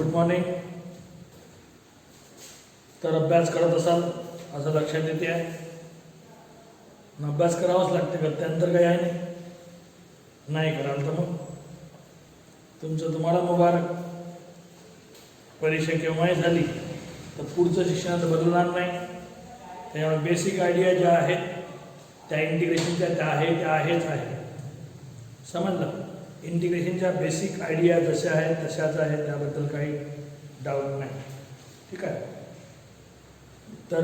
Good morning. तर अभ्यास करत असाल असं लक्षात येते आहे. अभ्यास करावाच लागते, त्यानंतर काही आहे नाही कराल तर मग तुमचं तुम्हाला मुबारक. परीक्षा केव्हाही झाली तर पुढचं शिक्षणात बदलणार नाही. त्यामुळे बेसिक आयडिया ज्या आहेत त्या इंटिग्रेशनच्या त्या आहेच आहे. समजलं? इंटिग्रेशनच्या बेसिक आयडिया जशा आहेत तशाच आहेत, त्याबद्दल काही डाऊट नाही. ठीक आहे. तर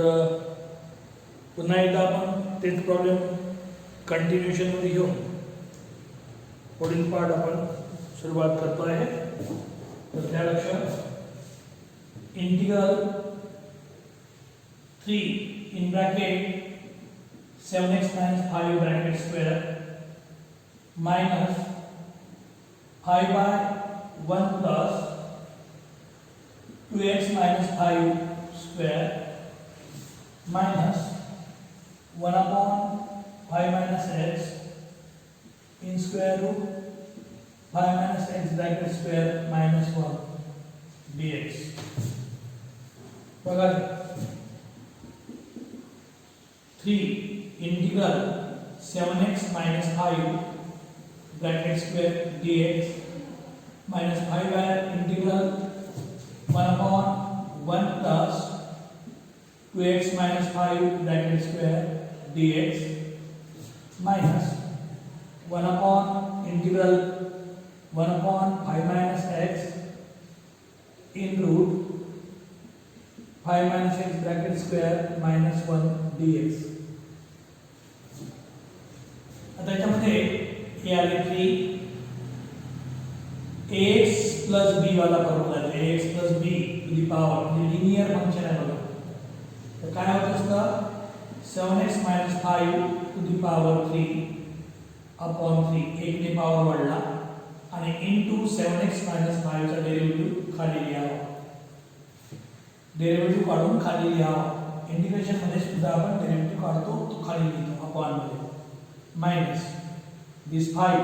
पुन्हा एकदा आपण तेच प्रॉब्लेम कंटिन्युएशनमध्ये घेऊन पुढील पार्ट आपण सुरुवात करतो आहे. तर त्या लक्षात integral 3 in bracket 7x minus 5 bracket square minus 5 by 1 plus 2x minus 5 square minus 1 upon 5 minus x in square root 5 minus x bracket square minus 1 dx. बघा 3 integral 7x minus 5 bracket square dx minus 5 by integral 1 upon 1 plus 2x minus 5 bracket square dx minus 1 upon integral 1 upon 5 minus x in root 5 minus x bracket square minus 1 dx. आता याच्यामध्ये हे आले 3 ax plus b वाला formula आहे. ax plus b to the power linear function आहे बघा. तर काय होत असतं 7x minus 5 to the power 3 upon 3 1 ने पॉवर वाढला आणि into 7x minus 5 चा डेरिव्हेटिव्ह खाली लिहावा. डेरिव्हेटिव्ह काढून खाली लिहावा. इंटिग्रेशन मध्ये सुद्धा आपण डेरिव्हेटिव्ह काढतो तो खाली लिहितो अपॉन मध्ये minus this 5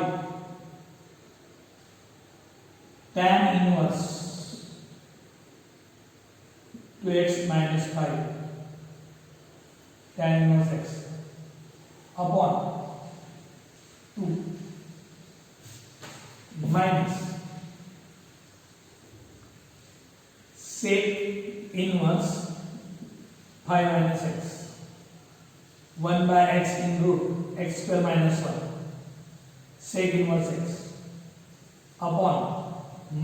tan inverse 2x minus 5 tan inverse x upon 2 minus sec inverse 5 minus x 1 by x in root x square minus 1 sec inverse x upon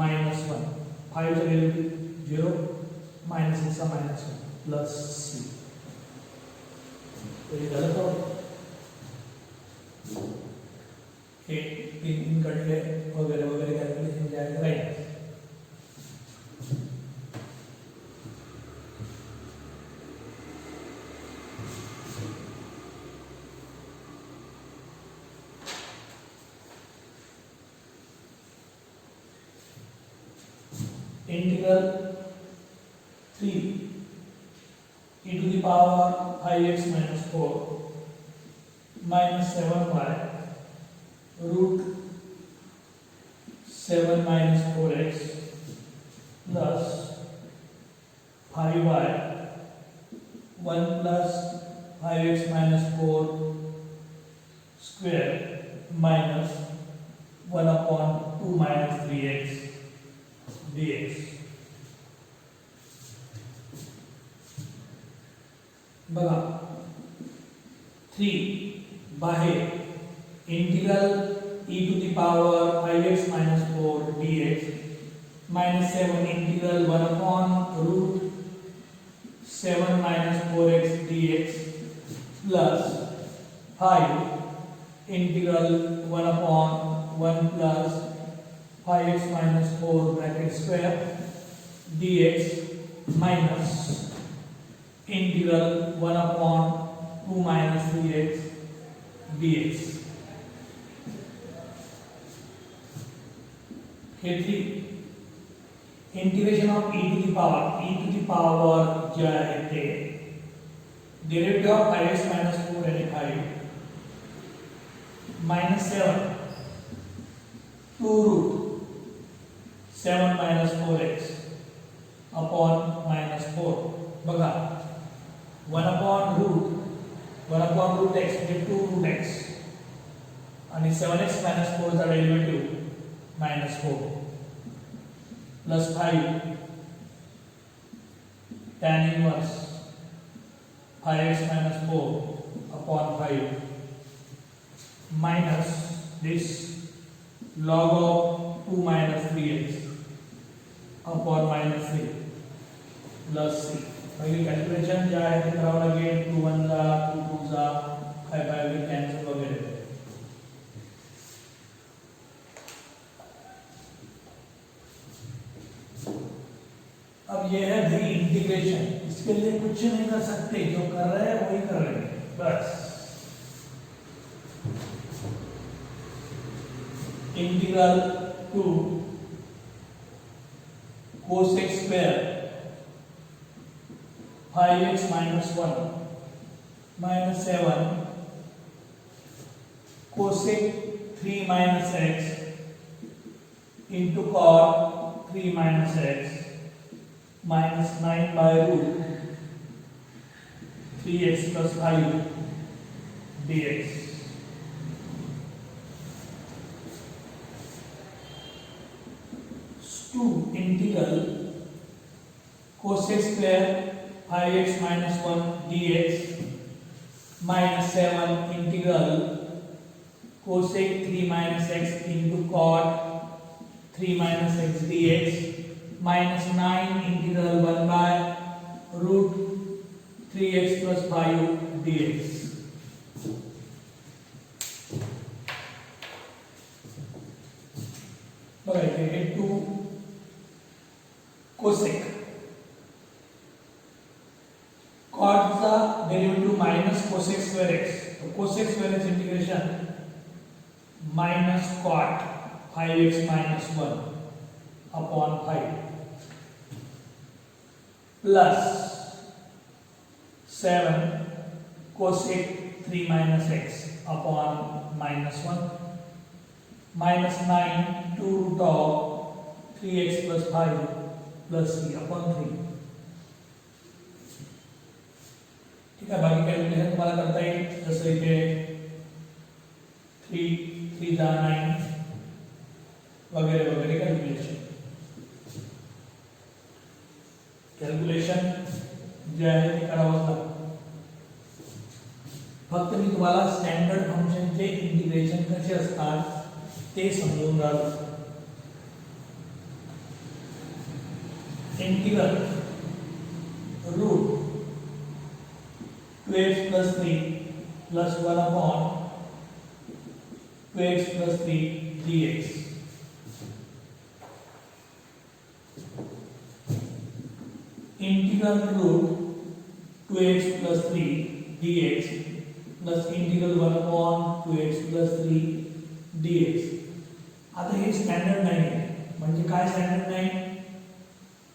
minus 1 5 चा derivative 0 minus x minus 1 plus c. तो ये गलत हो हे in कटले वगैरह वगैरह calculation जाएगा right. Integral 3 e to the power 5x minus 4 minus 7y root 7 minus 4x plus 5y 1 plus 5x minus 4 square minus 1 upon 2 minus 3x dx. बघा 3 बाहेर integral e to the power 5x minus 4 dx minus 7 integral 1 upon root 7 minus 4x dx plus 5 integral 1 upon 1 plus 5x minus 4 bracket square dx minus integral 1 upon 2 minus 3x dx. हे 3 integration of e to the power जे आहे ते derivative of 5x minus 4 आणि 5 minus 7 2 root 7 minus 4x upon -4. बघा 1 upon route x म्हणजे 2 route x आणि 7x - 4 चा derivative -4 plus 5 tan inverse 5x - 4 upon 5 minus this log of 2 minus 3x upon -3 plus c. पहली calculation जे आहे ते करावं लागेल. 2 1 जा 2 2 जा 5 5 भी कैंसिल वगैरह. अब ये है री इंटीग्रेशन. इसके लिए कुछ नहीं कर सकते, जो कर रहे हैं वही कर रहे हैं बस. Integral to cosec square 5x - 1 - 7 cosec 3 - x into cot 3 - x minus 9 by root 3x plus 5 dx. To integral cosec square 5x minus 1 dx minus 7 integral cosec 3 minus x into cot 3 minus x dx minus 9 integral 1 by root 3x plus 5 dx. बघायचे 2 cosec cot चा derivative minus cosec square x. तो cosec square x integration minus cot 5x minus 1 upon 5 plus 7 cosec 3 minus x upon minus 1 minus 9 2 root of 3x plus 5 plus c upon 3. ठीक है. बाकी calculation तुम्हाला करता येईल. जसं इथे 3 3 जा 9 वगैरे वगैरे कैलकुलेशन जे आहे ते करावंच लागतं. फक्त मी तुम्हाला स्टँडर्ड फंक्शनचे इंटिग्रेशन कसे असतात ते समजून राहतो. Integral root 2x plus 3 plus 1 upon 2x plus 3 dx. Integral root 2x plus 3 dx plus integral 1 upon 2x plus 3 dx. आता हे स्टँडर्ड नाही आहे. म्हणजे काय स्टँडर्ड नाही?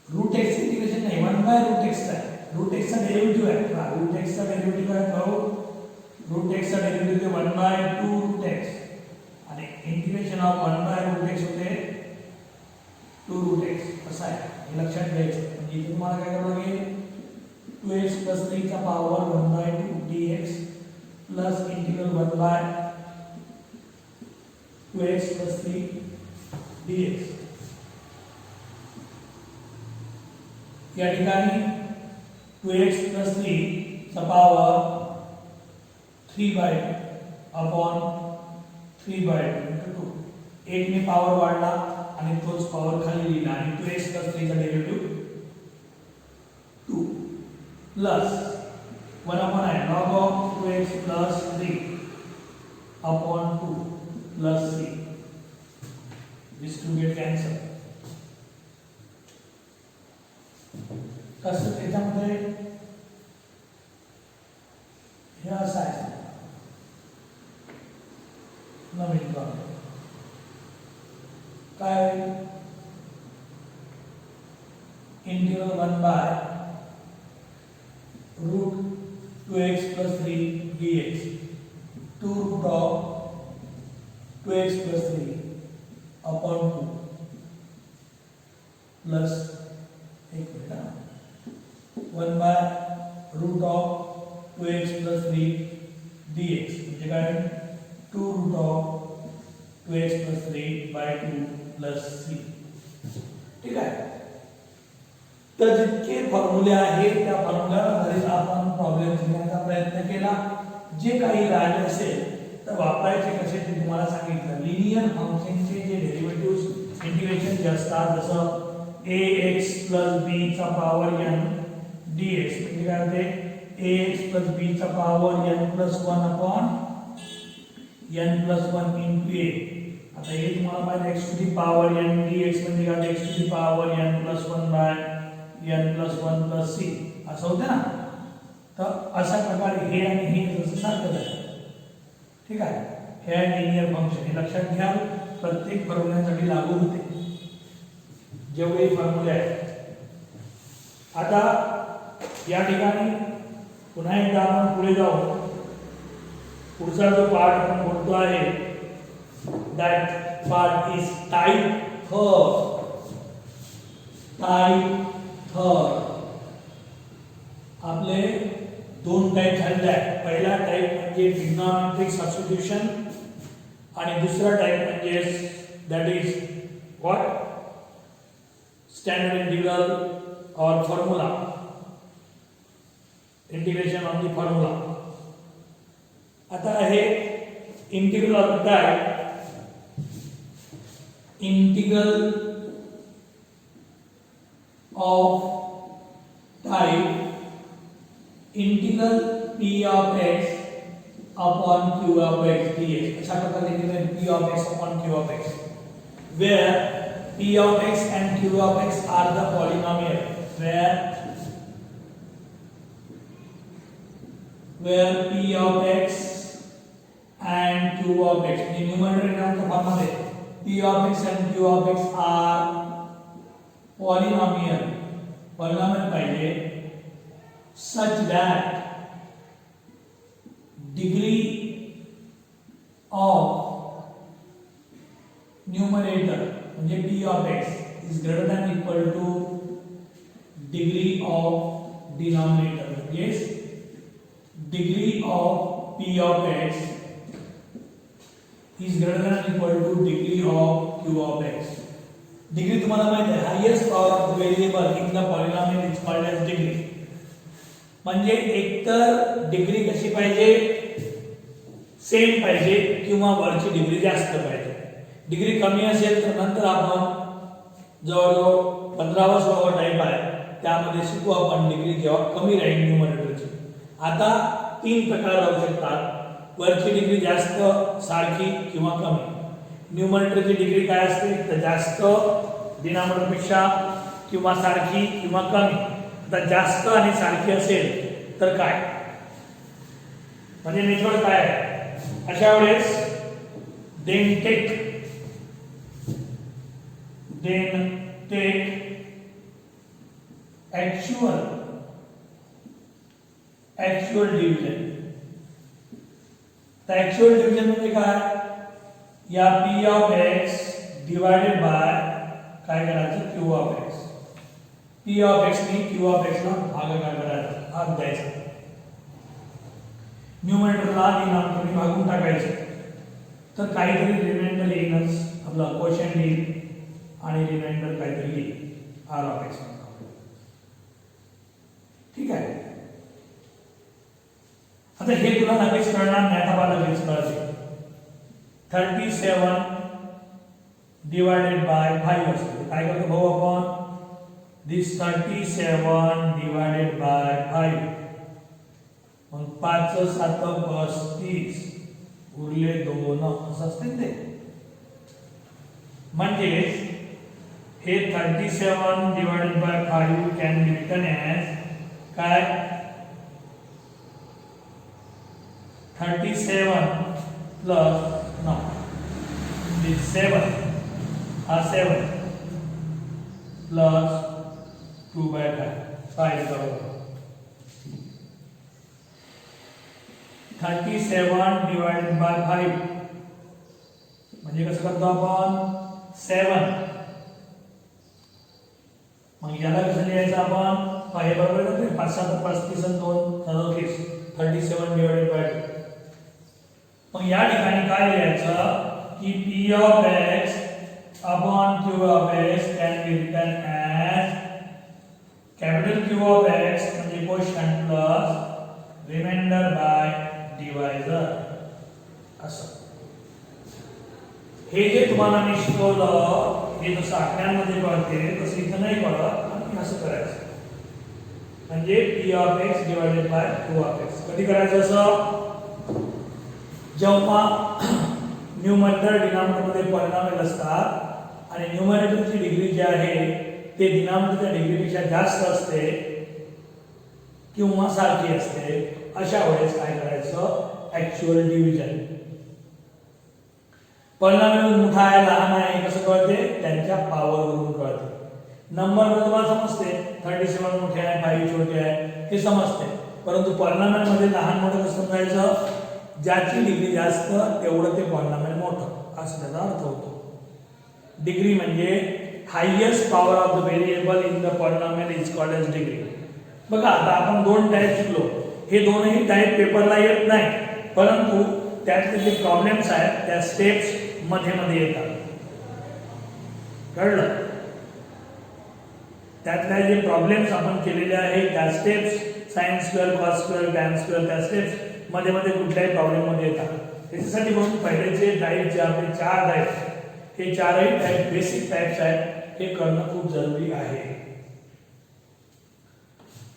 रूट एक्स इंटिग्रेशन नाही, 1 बाय रूट एक्स आहे. रूट एक्स चा डेरिव्हेटिव्ह आहे. रूट एक्स चा डेरिव्हेटिव्ह काय पाहू? रूट एक्स चा डेरिव्हेटिव्ह 1 बाय 2 रूट एक्स आणि integration of 1 by root x होते 2 रूट एक्स. असं आहे, हे लक्षात घ्यायचं. म्हणजे इथे तुम्हाला काय करावं लागेल? 2x plus 3 चा power 1 by 2 dx plus integral 1 by 2x plus 3 dx. या ठिकाणी 2x plus 3 चा पॉवर 3 बाय अपॉन 3 बाय 2. एक ने पॉवर वाढला आणि तोच पॉवर खाली लिहिला आणि 2x plus 3 चा डेरिव्हेटिव्ह 2 प्लस 1 अपॉन आहे log of 2x plus 3 upon 2 plus c. This two get cancel. कसं त्याच्यामध्ये हे असं आहे नवीन काय integral 1 by root 2x plus 3 dx 2 root of 2x plus 3 upon 2 plus एक मिनट म्हणजे काय 2√2x+3/2 + c. ठीक आहे. तर जितके फॉर्म्युले आहेत त्या फॉर्म्युल्यावरच आपण प्रॉब्लेम सोडवण्याचा प्रयत्न केला. जे काही राहिले असेल तर वापरायचे कसे ते तुम्हाला सांगितलं. लिनियर फंक्शनचे जे डेरिव्हेटिव्ह इंटिग्रेशन जे असतात जसं ax + b चा पॉवर n dx म्हणजे काय होते ax + b चा power n + 1 upon n + 1 into a. आता हे तुम्हाला माहिती आहे x to the power n dx म्हणजे काय x to the power n + 1 by n + 1 + c असं होतं ना. तर अशा प्रकारे हे आणि हे जसं सारखं आहे. ठीक आहे. हे आहे लिनियर फंक्शन. हे लक्षात घ्या, प्रत्येक फॉर्म्युल्यासाठी लागू होते जेवढे फॉर्म्युले आहेत. आता या ठिकाणी पुन्हा एकदा आपण पुढे जाऊ. पुढचा जो पार्ट आपण बोलतो आहे that part is type third. आपले दोन टाइप झालेले आहेत. पहिला टाइप म्हणजे ट्रिग्नॉमेट्रिक सबस्टिट्यूशन आणि दुसरा टाइप म्हणजे that is what standard integral और formula integration on the formula. आता हे integral of type integral of type integral p of x upon q of x dx. अशा प्रकारे integral p of x upon q of x where p of x and q of x are the polynomial where p of x and q of x म्हणजे numerator नामच्या फॉर्ममध्ये p of x and q of x are polynomial पाहिजे such that degree of numerator म्हणजे p of x is greater than equal to degree of denominator. Yes, degree of p of x is greater than equal to degree of q of x. Degree तुम्हाला माहिती आहे highest power of the variable in the polynomial is called as degree. म्हणजे एकतर degree कशी पाहिजे same पाहिजे किंवा वरची डिग्री जास्त पाहिजे. डिग्री कमी असेल तर नंतर आपण जवळजवळ 15वा टाइप आहे त्यामध्ये शिकू आपण डिग्री जेव्हा कमी राहील न्यूमरेटरची. आता तीन प्रकार राहू शकतात. वरची डिग्री जास्त सारखी किंवा कमी. न्यूमरेटरची डिग्री काय असते तर जास्त डिनॉमिनेटर पेक्षा किंवा सारखी किंवा कमी. आता जास्त आणि सारखी असेल तर काय म्हणजे मेथड काय आहे अशा वेळेस देन टेक ऍक्च्युअल डिव्हिजन. तर ऍक्च्युअल डिव्हिजन म्हणजे काय या p of x divided by काय करायचं q of x. p of x ने q ऑफ x ला भागाकार करायचा भाग द्यायचा. न्यूमरेटरला डिनॉमिनेटरने भागून टाकायचं तर काहीतरी रिमाइंडर येईलच. आपला क्वोशंट येईल आणि रिमाइंडर काहीतरी येईल r ऑफ x. ठीक आहे. आता हे तुला लगेच कळणार नाही. आता मला लगेच कळते. 37 डिवाइडेड बाय 5 असते. काय करतो भाऊ आपण this 37 divided by 5 मग 5 7 35 उरले 2 असं असते ते. म्हणजे हे 37 divided by 5 can be written as काय 37 plus no this 7 हा 7 plus 2/5 5 बरोबर 37 divided by 5 म्हणजे कसं करतो आपण 7 मग याला कसं लिहायचं आपण 5 बरोबर आहे 5 7 35 2 37 37 divided by 2 मग या ठिकाणी काय लिहायचं की p of x upon q of x can be written as capital Q of x म्हणजे quotient plus remainder by divisor असं. हे जे तुम्हाला मी शिकवलं हे जसं आकड्यांमध्ये कळते तसं इथं नाही कळत आणि असं करायचं म्हणजे p of x divided by q of x. कधी करायचं असं जेव्हा न्यूमरेटर डिनॉमिनेटर मध्ये पॉलिनॉमियल असतात आणि न्यूमरेटरची डिग्री जी आहे ते डिनॉमिनेटरच्या डिग्रीपेक्षा जास्त असते किंवा सारखी असते अशा वेळेस काय करायचं ऍक्च्युअल डिव्हिजन. पॉलिनॉमियल मोठा आहे लहान आहे कसं कळते त्यांच्या पॉवर वरून कळते. नंबर मध्ये तुम्हाला समजते 37 मोठे आहे 5 छोटे आहे हे समजते परंतु पॉलिनॉमियल मध्ये लहान मोठं कसं समजायचं ज्याची डिग्री जास्त तेवढं ते पॉलिनॉमियल मोठं असं त्याचा अर्थ होतो. डिग्री म्हणजे highest power of the variable in the polynomial is called as degree. बघा आता आपण दोन टाइप शिकलो हे दोनही टाइप पेपरला येत नाही परंतु त्यातले जे प्रॉब्लेम्स आहेत त्या स्टेप्स मध्ये मध्ये येतात. कळलं? त्यातले जे प्रॉब्लेम्स आपण केलेले आहेत त्या steps sine square cos square tan square त्या स्टेप्स मध्ये मध्ये कुठल्याही प्रॉब्लेम मध्ये येतात. त्याच्यासाठी म्हणून पहिलेचे टाइप जे आपले 4 टाइप हे चारही टाइप बेसिक टाइप्स आहेत हे करणं खूप जरुरी आहे.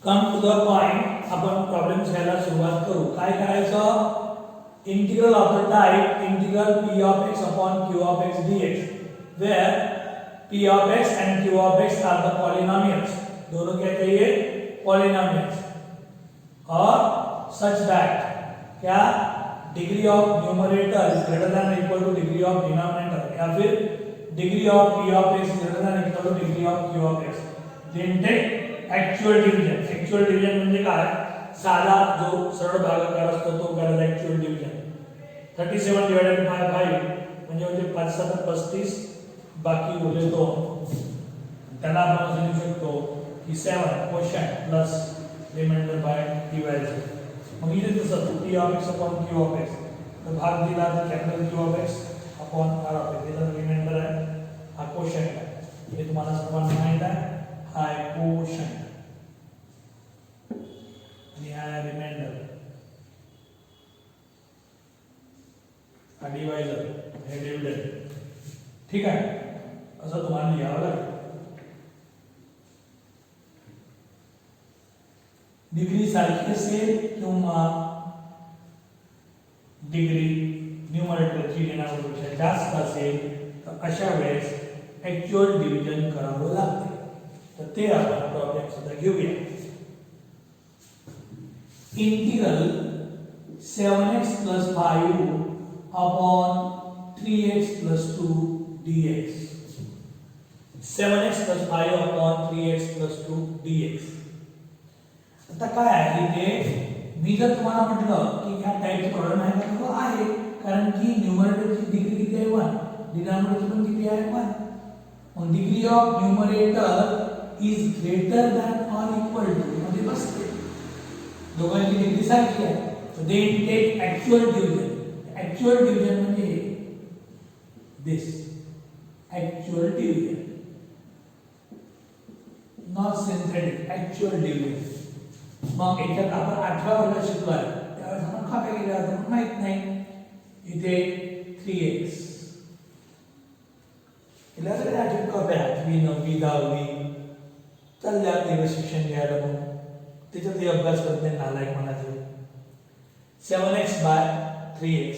कम टू द पॉइंट आपण प्रॉब्लेम्स घ्यायला सुरुवात करू. काय करायचं integral of the type integral p of x upon q of x dx where p of x and q of x are the polynomials. दोनों क्या चाहिए polynomials और such that क्या degree of numerator is greater than or equal to degree of denominator या फिर degree of p of x greater than or equal to degree of q of x. Then take actual division. Actual division म्हणजे काय साधा जो सरळ भागाकार असतो तो करायचा ऍक्च्युअल डिव्हिजन. 37 डिवाइडेड बाय 5 म्हणजे होते 5 7 35 बाकी उरले 2. त्याला आपण असं लिहू शकतो की 7 quotient plus remainder by divisor. मग इथे तसं p of x upon q of x तर भाग दिला तर capital q of x upon r of x याचा रिमाइंडर आहे हा क्वोशंट आहे. हे तुम्हाला सर्वांना माहित आहे हा आहे क्वोशंट आणि हा आहे रिमाइंडर हा डिवाइजर हे डिव्हिडंड. ठीक आहे असं तुम्हाला लिहावं लागेल. डिग्री सारखी असेल किंवा डिग्री न्यूमरेटरची डिनॉमिनेटरपेक्षा जास्त असेल तर अशा वेळेस ऍक्च्युअल डिव्हिजन करावं लागते. तर ते आपण प्रॉब्लेम सुद्धा घेऊया. Integral 7x + 5 upon 3x + 2 dx. 7x + 5 upon 3x + 2 dx. आता काय आहे इथे मी जर तुम्हाला म्हटलं की ह्या टाइपचे प्रॉब्लेम आहे का तो आहे कारण की न्यूमरेटरची डिग्री किती आहे 1 डिनॉमिनेटरची पण किती आहे 1. मग degree of numerator is greater than or equal to मध्ये बसते दोघांची डिग्री सारखी आहे. So they take actual division. Actual division म्हणजे this actual division not synthetic actual division. मग याच्यात आपण 18 वर्गात शिकलोय त्यावेळेस आपण काय केलं होतं माहित नाही. इथे 3x इला तर आठवत कॉप्या 8वी 9वी 10वी चालले आपले शिक्षण घ्यायला मग त्याच्यात अभ्यास करते नालायक म्हणायचं. 7x / 3x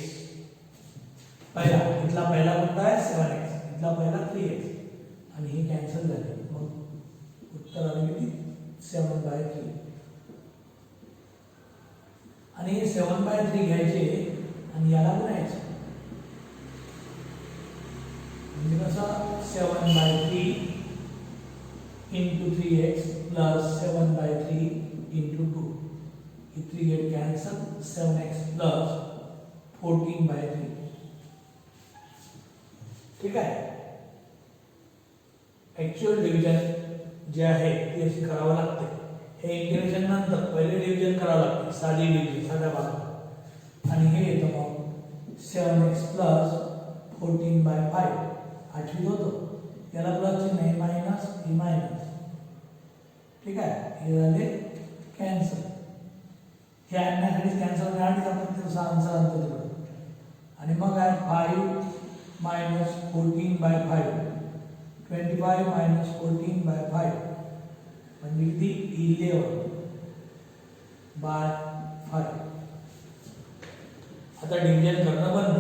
पहिला इथला पहिला कोणता आहे 7x इथला पहिला 3x आणि हे कॅन्सल झाले मग उत्तर आले किती 7/3 आणि हे 7/3 घ्यायचे आणि याला गुणायचे म्हणजे कसं 7/3 into 3x plus 7/3 into 2. ये 3 get cancel 7x plus 14/3. ठीक आहे. ऍक्च्युअल डिव्हिजन जे आहे ते अशी करावं लागते. हे इंटिग्रेशन नंतर पहिले डिव्हिजन करावं लागते साधी डिव्हिजन साध्या भागात आणि हे येतं मग 7x प्लस 14/5 आठवीत होतो याला प्लस चिन्ह आहे मायनस हे मायनस ठीक आहे हे झाले कॅन्सल हे आणण्यासाठी कॅन्सल करण्यासाठी आपण त्याचा आन्सर आणतो तिकडे आणि मग आहे 5 minus 14/5 25 minus 14/5 म्हणजे किती 11/5 आता डिव्हिजन करणं बंद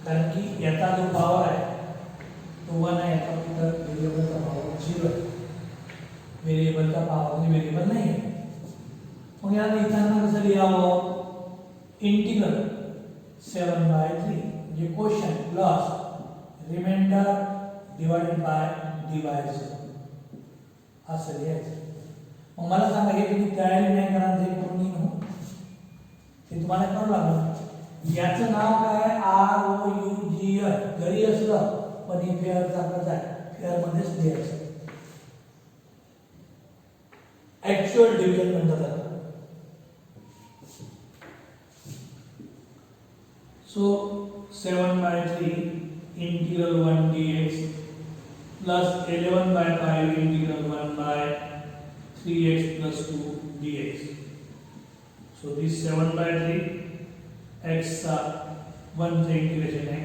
कारण की याचा जो पॉवर आहे तो 1 आहे याचा फक्त व्हेरिएबलचा पॉवर 0 आहे व्हेरिएबलचा पॉवर म्हणजे व्हेरिएबल नाही आहे मग याला लिहिताना कसं लिहावं इंटिग्रल 7/3 म्हणजे quotient plus remainder divided by divisor असं लिहायचं मग मला सांगा हे तुम्ही तयारी नाही कराल ते कोणी हो ते तुम्हाला करावं लागेल याचं नाव काय ROUGL जरी असलं पण हे फेअर सारखंच आहे फेअर मध्येच लिहायचं ऍक्च्युअल डिव्हिजन म्हणतात त्याला so 7/3 integral 1 dx plus 11/5 integral 1 by 3x plus 2 dx. So this 7/3 x 1 say integration x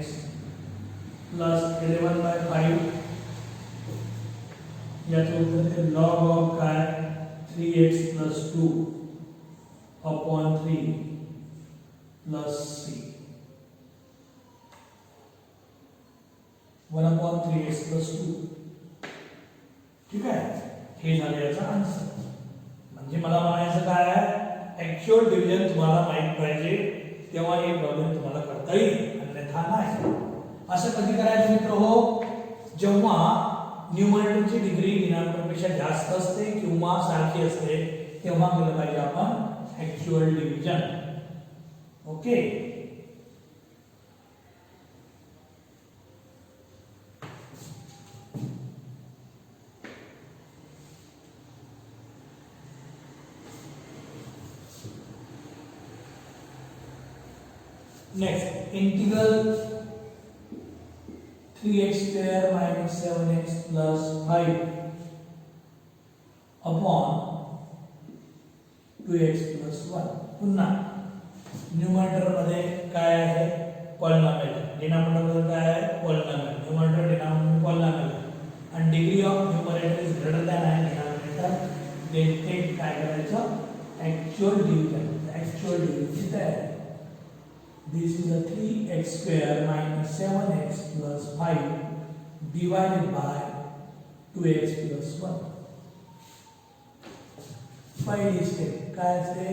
plus 11/5 याचं उत्तर आहे log of काय 3x plus 2 upon 3 plus c 1/3x plus 2 ठीक आहे हे झाले याचा आन्सर म्हणजे मला म्हणायचं काय आहे ऍक्च्युअल डिव्हिजन तुम्हाला माहित पाहिजे तेव्हा हे प्रॉब्लेम तुम्हाला करता येईल अन्यथा नाही असं कधी करायचं मित्र हो जेव्हा न्यूमरेटरची डिग्री डिनॉमिनेटरपेक्षा जास्त असते किंवा सारखी असते तेव्हा केलं पाहिजे आपण actual division okay Next, integral 3x square minus 7x plus 5 upon 2x plus 1. पुन्हा न्यूमरेटर मध्ये काय आहे पॉलिनॉमियल डिनॉमिनेटर मध्ये काय आहे पॉलिनॉमियल न्यूमरेटर डिनॉमिनेटर पॉलिनॉमियल आणि degree of numerator is greater than आहे डिनॉमिनेटर ते काय करायचं ऍक्च्युअल डिव्हिजन तयारी This is a 3x square minus 7x plus 5 divided by 2x plus 1. पहिली स्टेप काय असते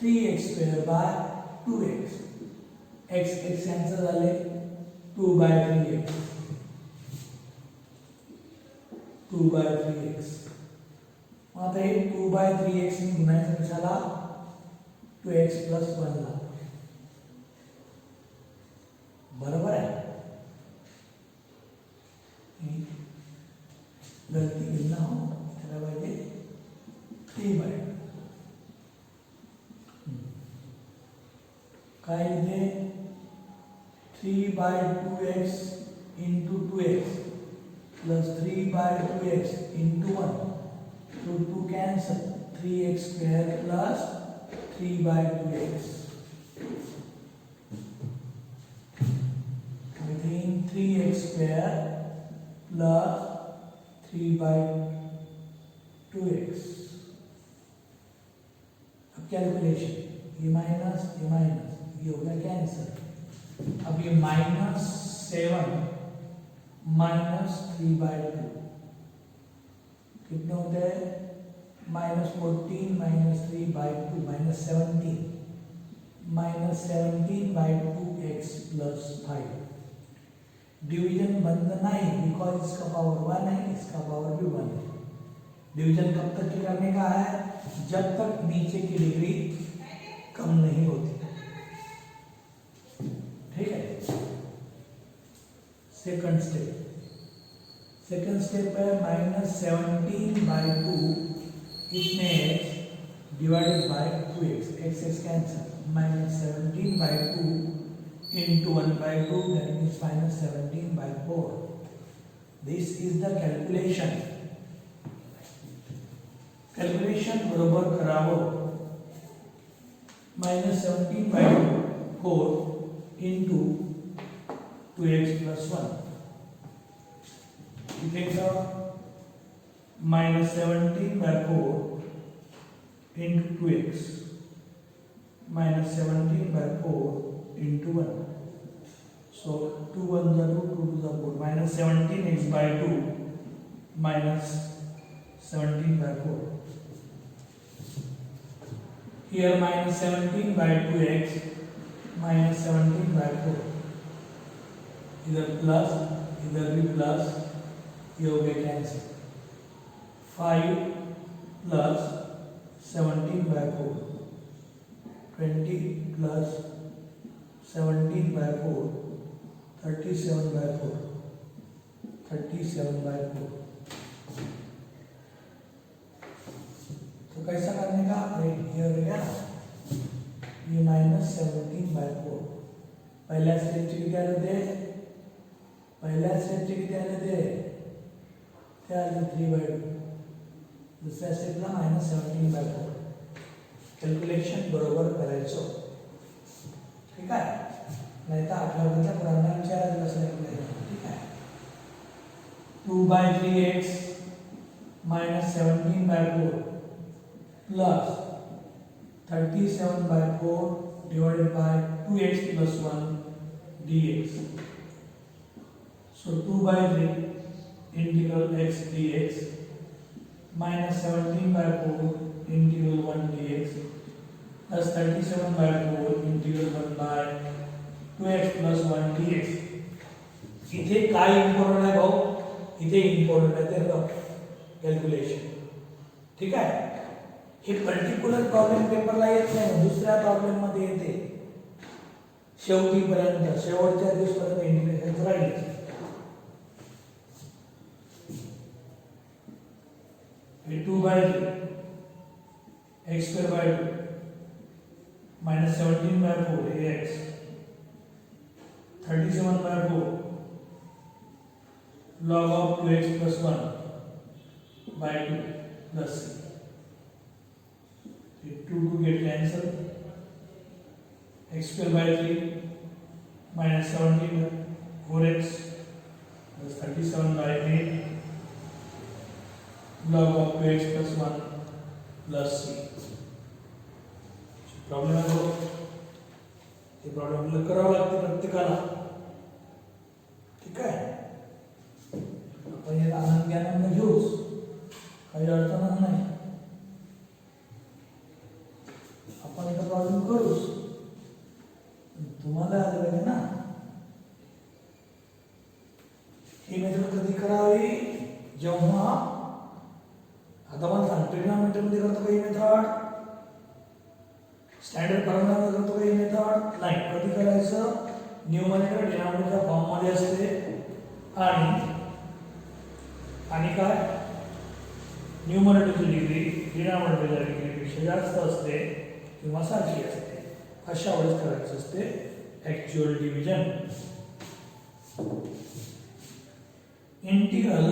3x square by 2x. x cancel झाले 2/3x. 2/3x. आता हे 2/3x ने गुणायचं कशाला 2x plus 1 ला बरोबर आहे गलती केली हो त्याला पाहिजे 3/2 काय इथे 3/2x into 2x plus 3/2x into 1 so 2 cancel 3x square plus 3/2x within 3x square plus 3/2x. अब कैलकुलेशन ये माइनस ये हो गया कैंसिल अब ये -7 माइनस 3/2 कितने होते हैं -14 माइनस 3/2 -17 -17/2x plus 5 डिवीजन बंद नहीं बिकॉज इसका पावर 1 है इसका पावर भी 1 है डिवीजन कब तक करने का है जब तक नीचे की डिग्री कम नहीं होती ठीक है सेकंड स्टेप है -17/2 इसमें divided by 2x x cancel -17/2 into 1 by 2, that means minus 17 by 4. This is the calculation. Calculation बरोबर करावं. minus 17 by 4 into 2x plus 1. इथे का minus 17 by 4 into 2x minus 17 by 4 into 1. So 2 1 the 2, 2 to the 4, minus 17x by 2 minus 17 by 4. Here minus 17 by 2x minus 17 by 4. Either plus, either be plus, here we cancel. 5 plus 17 by 4. 20 plus 17 by 4. 37 by 4. 37 by 4. तो कैसा करने का? Here गया ये minus 17 by 4. पहिल्या स्टेपची किती आले ते? पहिल्या स्टेपची किती आले ते? ते आले 3 by 2. दुसऱ्या स्टेपला माइनस 17 by 4. कॅल्क्युलेशन बरोबर करायचं. ठीक आहे? नाही तर आठवड्याच्या पुराण्या विचारायला सांगितलं. ठीक आहे? 2 by 3x minus 17 by 4 plus 37 by 4 divided by 2x plus 1 dx. So 2 by 3 integral x dx minus 17 by 4 integral 1 dx plus 37 by 4 integral 1 by 2x plus 1 dx. इथे काय इम्पॉर्टंट आहे भाऊ? इथे इम्पॉर्टंट आहे ते कॅल्क्युलेशन. ठीक आहे? हे पर्टिक्युलर प्रॉब्लेम पेपरला येत नाही, दुसऱ्या प्रॉब्लेम मध्ये येते. शेवटीपर्यंत, शेवटच्या दिवसपर्यंत इंटिग्रेशन राहील. हे 2 by 3 x square by 2 minus 17 by 4 ax 37 by 4 log of 2x plus 1 by 2 plus c. 2 get cancelled. X square by 3 minus 17 by 4x plus 37 by 8 log of 2x plus 1 plus c. Problem आहे तो. हे problem करावं लागते प्रत्येकाला. ठीक आहे? आपण याला आनंद ज्ञानानं घेऊच, काही अडचण नाही. आपण एका प्रॉब्लेम करूच. तुम्हाला आलं पाहिजे ना. ही मेथड कधी करावी? जेव्हा आता मला सांग, ट्रिग्नॉमेट्री मध्ये करतो काही मेथड, स्टँडर्ड फॉर्म्युला मध्ये करतो काही मेथड नाही. कधी करायचं? न्यूमरेटर डिनॉमिनेटर फॉर्म मध्ये असते. आणि काय? न्यूमरेटरची डिग्री डिनॉमिनेटरच्या डिग्रीपेक्षा जास्त असते किंवा सारखी असते. अशा वेळेस करायचं असते actual division. Integral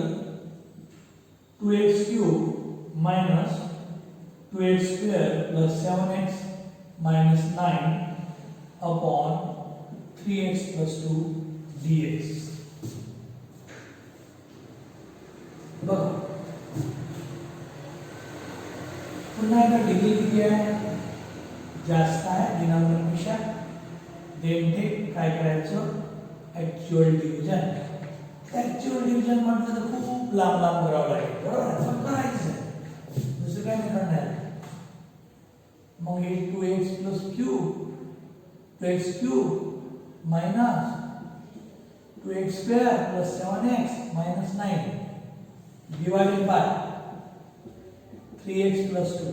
2x cube minus 2x square plus 7x minus 9 upon 3x plus 2 dx. बघा पुन्हा एकदा डिग्री किती आहे? जास्त आहे डिनॉमिनेटरपेक्षा. देन ते काय करायचं? Actual division. ऍक्च्युअल डिव्हिजन म्हटलं तर खूप लांब लांब करावं लागेल. बरोबर आहे? पण करायचं आहे, दुसरं काय नाही करणार. मग हे 2x plus cube 2x cube minus 2x square plus 7x minus 9 divided by 3x plus 2.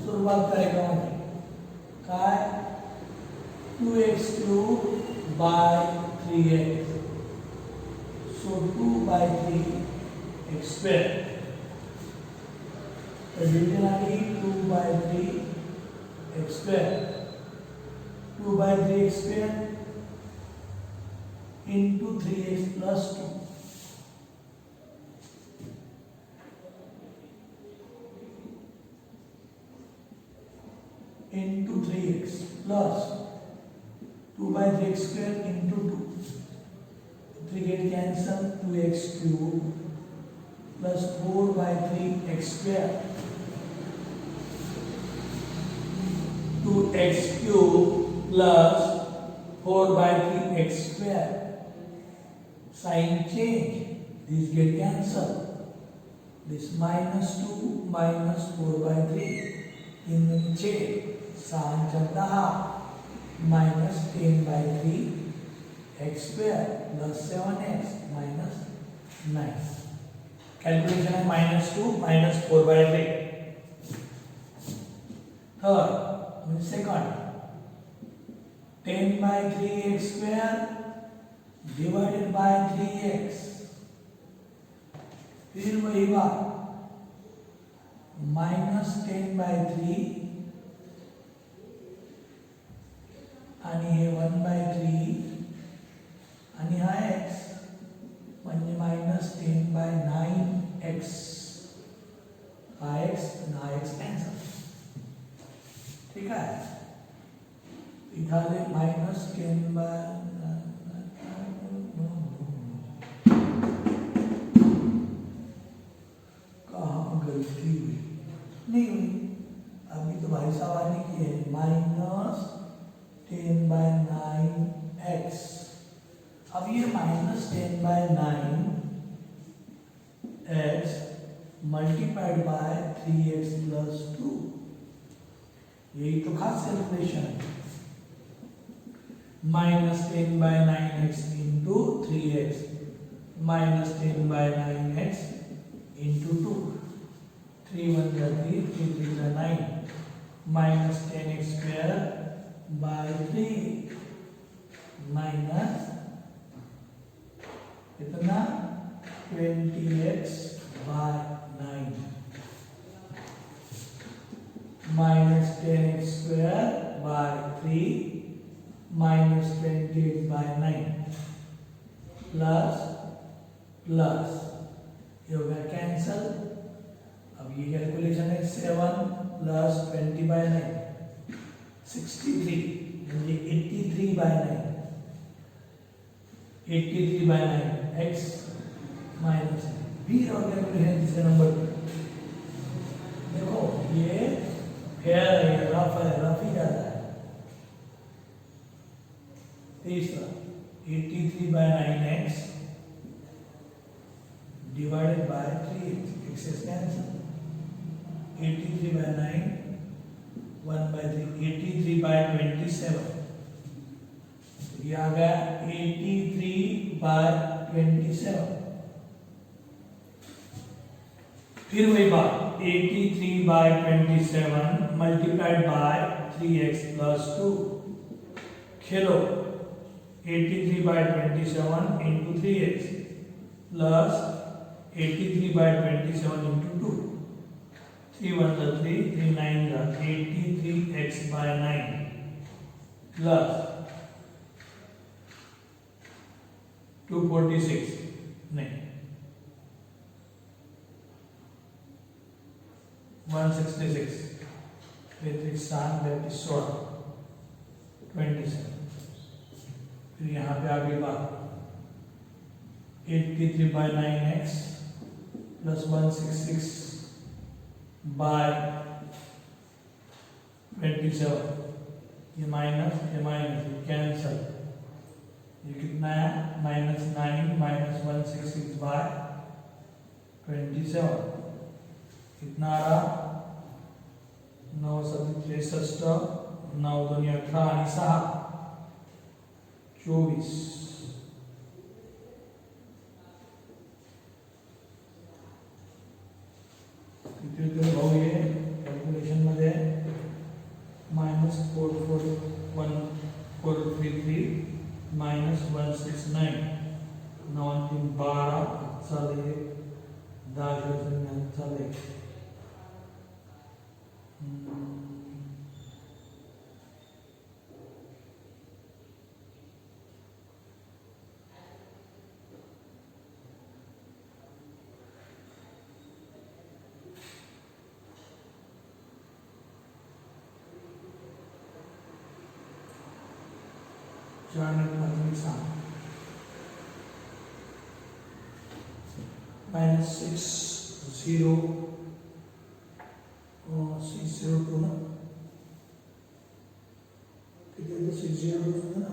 सुरुवात करायचं काय? 2x cube by 3x. So 2 by 3 x square. The division आली 2 by 3 x square 2 by 3x square into 3x plus 2 into 3x plus 2 by 3x square into 2. 3 get cancelled, 2x cube plus 4 by 3x square. 2x cube plus 4 by 3x square. Sign change. These get cancelled. This minus 2 minus 4 by 3 in change. Sign minus 10 by 3 x square plus 7x minus 9. Calculation है minus 2 minus 4 by 3. Third, second, 10 by 3x square divided by 3x. फिर वही बात minus 10 by 3 आणि हे 1 by 3 आणि हा x म्हणजे minus 10 by 9x. हा x आणि हा x कॅन्सल. ठीक आहे. इथाले minus 10 by कहाँ गलती हुई? नहीं हुई. अभी तो भाई साहब ने की है minus 10 by 9x. अब ये minus 10 by 9x multiplied by 3x plus 2. यही तो खास कैलकुलेशन है. minus 10 by 9x into 3x minus 10 by 9x into 2. 3 1 3 3 3 9 minus 10x square by 3 minus कितना 20x by 9 minus 10x square by 3 minus 28 by 9 plus plus ये हो गया cancel. अब ये calculation है 7 plus 20 by 9 63 ये 83 by 9 83 by 9 x minus भी और calculation तीसरे नंबर पे. देखो ये फेयर है, रफ ही ज्यादा है. तीसरा 83 by 9x divided by 3x. x is cancel. 83 by 9 1 by 3 83 by 27. ये आ गया 83 by 27. फिर वही बात 83 by 27 multiplied by 3x plus 2. Khelo 83 by 27 into 3x plus 83 by 27 into 2. 3 1 3 3 9 83x by 9 plus 246 नहीं 166 with स्थान बैठे 16 27. फिर यहाँ पे आगे बात 83 by 9x plus 166 by 27. ये माइनस कैंसल. ये कितना है -9 minus 166 by 27. कितना आ रहा 9 7 63 9 2 18 आणि 6 24. किती भाऊ ये कॅल्क्युलेशन मध्ये -441433 -169 9 3 12 चाले 10 चाले. 4 ने 5 6 minus 602 ना कितने तो 602 ना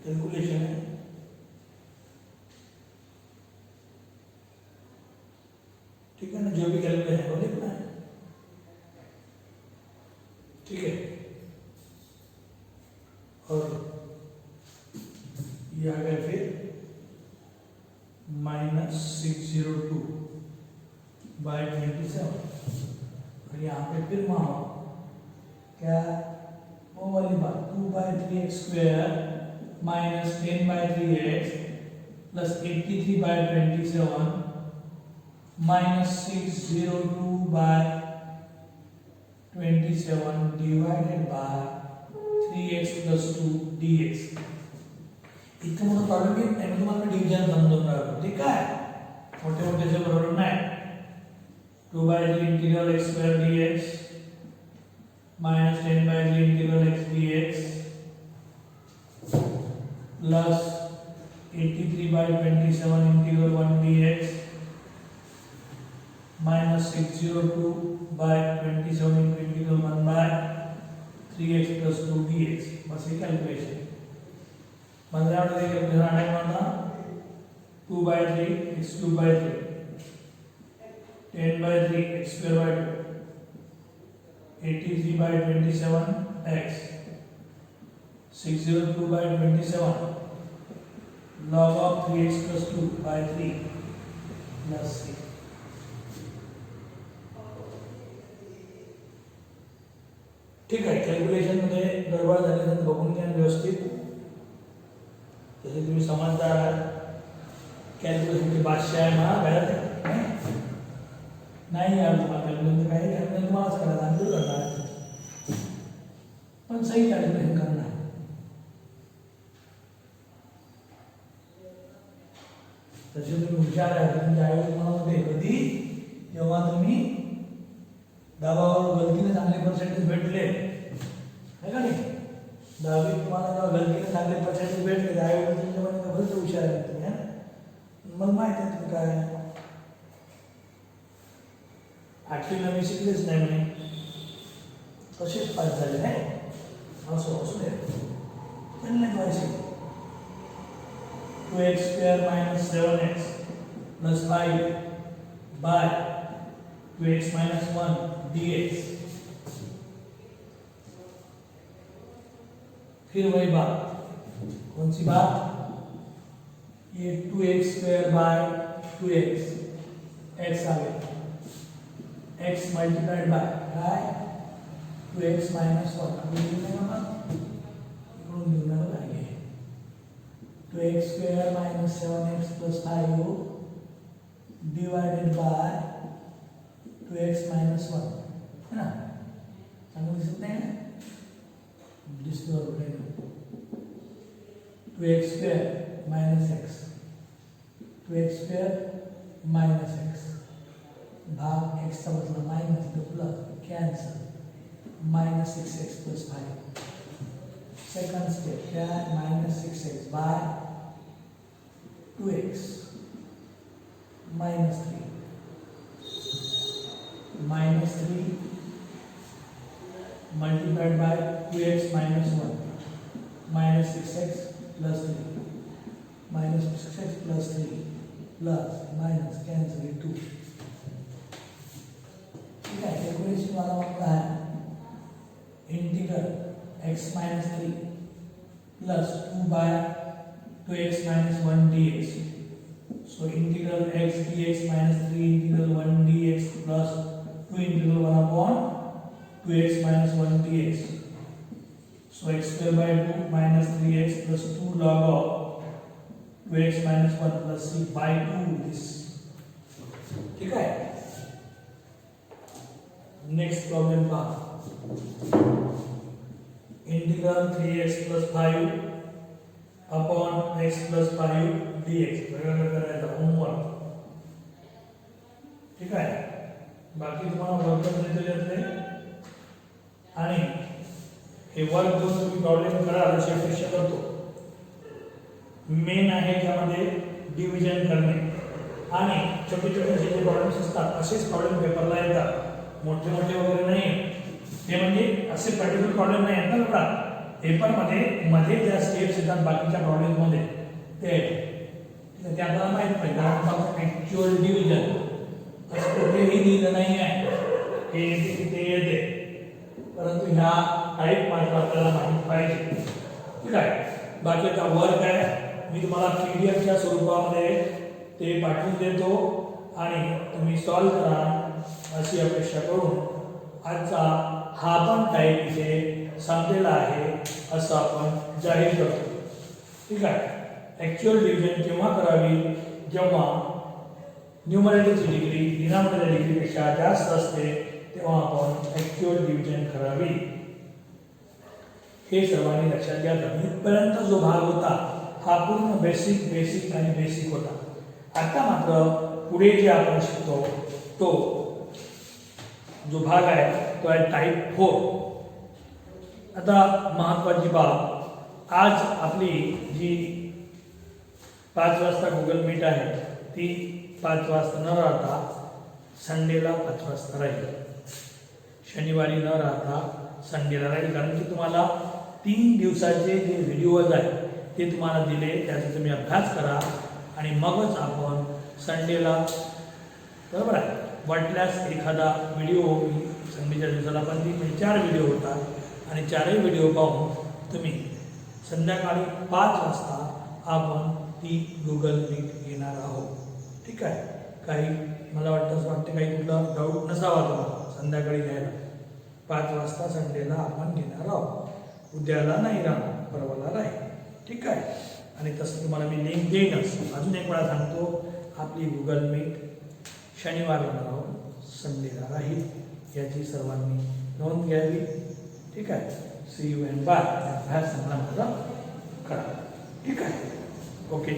कैलकुलेशन है ठीक है ना, जो भी कैलकुलेशन है वो लिखना है, ठीक है। और ये आ गया फिर -602 बाय 27 और यहाँ पे फिर वहाँ क्या वो वाली बात 2/3x² minus 10/3x plus 83/27 minus 602/27 divided by 3x plus 2 dx. इतकं मोठं प्रॉब्लेम घेत नाही, मी तुम्हाला डिव्हिजन समजून राहिलो, ठीक आहे. मोठे मोठेचे प्रॉब्लेम नाही. 2/3 integral x square dx minus 10/3 integral x dx plus 83/27 integral 1 dx minus 602/27 integral 1 by 3x plus 2 dx. बस ये कैलकुलेशन मतलब आप देखिए कैलकुलेशन आने का मतलब 2/3 x³ 10/3 x² 83/27 x 602/27 log of 3x plus 2 by 3 plus 6. ठीक आहे, कॅल्क्युलेशन मध्ये गडबड झाली तर बघून घ्या व्यवस्थित, जसे तुम्ही समजदार आहात. कॅल्क्युलेशनची भाषा आहे ना गळत नाही यार, तुम्हाला कॅल्क्युलेशन काही कॅल्क्युलेशन तुम्हालाच करायचं, आम्ही करणार पण सही कॅल्क्युलेशन करणार. तसे तुम्ही हुशार आहे, तुमच्या आईवडील मला होते कधी जेव्हा तुम्ही दहावीवर गलतीने चांगले पर्सेंटेज भेटले आहे का नाही, 10वीत तुम्हाला जेव्हा गलतीने चांगले पर्सेंटेज भेटले आईवडील तुमच्या मध्ये खरंच हुशार आहे तुम्ही. मग माहिती आहे तुम्ही काय 8वीला मी शिकलेच नाही म्हणे, तसेच पास झाले नाही, असो असू दे त्यांनी पाहिजे. 2x² minus 7x plus 5 by 2x minus 1 dx. फिर वही बात, कौन सी बात, ये 2x² by 2x x a Gaya, x multiplied by 2x minus 1 अभी लिखने का मतलब इकडून लिखना लगाएंगे 2x² minus 7x plus 5 divided by 2x minus 1 है ना, चांगलं दिसत नाही ना, दिसतो बरोबर. 2x² minus x 2x² minus x भाग x चा बदला माइनस तो plus cancel minus 6x plus 5. Second step क्या है, minus 6x by 2x minus 3 multiplied by 2x minus 1 minus 6x plus 3 minus 6x plus 3 plus minus cancel 2. ठीक है, calculation वाला होता है integral x minus 3 plus 2 by 2x minus 1 dx. So integral x dx minus 3 integral 1 dx plus 2 integral 1 upon 2x minus 1 dx. So x² by 2 minus 3x plus 2 log of 2x minus 1 plus c by 2 this. ठीक है, next problem पहा. Integral 3x plus 5 upon x plus 5 dx वेगळं करायचं homework. ठीक आहे, बाकी तुम्हाला work देतो त्यातले आणि हे वर्क दोन तुम्ही प्रॉब्लेम करा अशी अपेक्षा करतो. मेन आहे त्यामध्ये डिव्हिजन करणे आणि छोटे छोटे जे प्रॉब्लेम्स असतात असेच प्रॉब्लेम पेपरला येतात, मोठे मोठे वगैरे नाही. ते म्हणजे असे पर्टिक्युलर प्रॉब्लेम नाही येतात बघा पेपरमध्ये मध्ये ज्या स्टेप्स येतात बाकीच्या प्रॉब्लेममध्ये ते ते आपल्याला माहित पाहिजे. कारण ऍक्च्युअल डिव्हिजन असं कुठेही दिलं नाही आहे, हे येते की ते येते, परंतु ह्या टाईप मात्र आपल्याला माहित पाहिजे. ठीक आहे. बाकी आता वर्क आहे मी तुम्हाला PDF च्या स्वरूपामध्ये ते पाठवून देतो आणि तुम्ही सॉल्व्ह करा अशी अपेक्षा करून आजचा हा पण टाईप इथे संपलेला आहे असं आपण जाहीर करतो. ठीक आहे. ऍक्च्युअल डिव्हिजन केव्हा करावी? जेव्हा न्यूमरेटरची डिग्री डिनॉमिनेटर डिग्रीपेक्षा जास्त असते तेव्हा आपण ऍक्च्युअल डिव्हिजन करावी. हे सर्वांनी लक्षात घ्या. इथपर्यंत जो भाग होता हा पूर्ण बेसिक आणि बेसिक होता. आता मात्र पुढे जे आपण शिकतो तो जो भाग आहे तो आहे टाईप 4. आता महत्वाची बाब, आज आपली जी 5 वाजता गुगल मीट आहे ती 5 वाजता न राहता संडेला 5 वाजता राहील, शनिवारी न राहता संडेला राहील. कारण की तुम्हाला 3 दिवसाचे जे व्हिडिओज आहेत ते तुम्हाला दिले, त्याचा तुम्ही अभ्यास करा आणि मगच आपण संडेला, बरोबर आहे, वाटल्यास एखादा व्हिडिओ संडेच्या दिवसाला पण 4 व्हिडिओ होतात आणि 4ही व्हिडिओ पाहून तुम्ही संध्याकाळी 5 वाजता आपण ती गुगल मीट घेणार आहोत. ठीक आहे. काही मला वाटतं काही कुठला डाऊट नसावा तुम्हाला संध्याकाळी घ्यायला. 5 वाजता संडेला आपण घेणार आहोत. उद्याला नाही राहणार, परवाला राहील. ठीक आहे. आणि तसं तुम्हाला मी लिंक देईनच. अजून एक वेळा सांगतो, आपली गुगल मीट शनिवारला आहोत, संडेला राहील, याची सर्वांनी नोंद घ्यावी. ठीक आहे. See you and bye. अभ्यास चांगला माझा करा. ठीक आहे. ओके.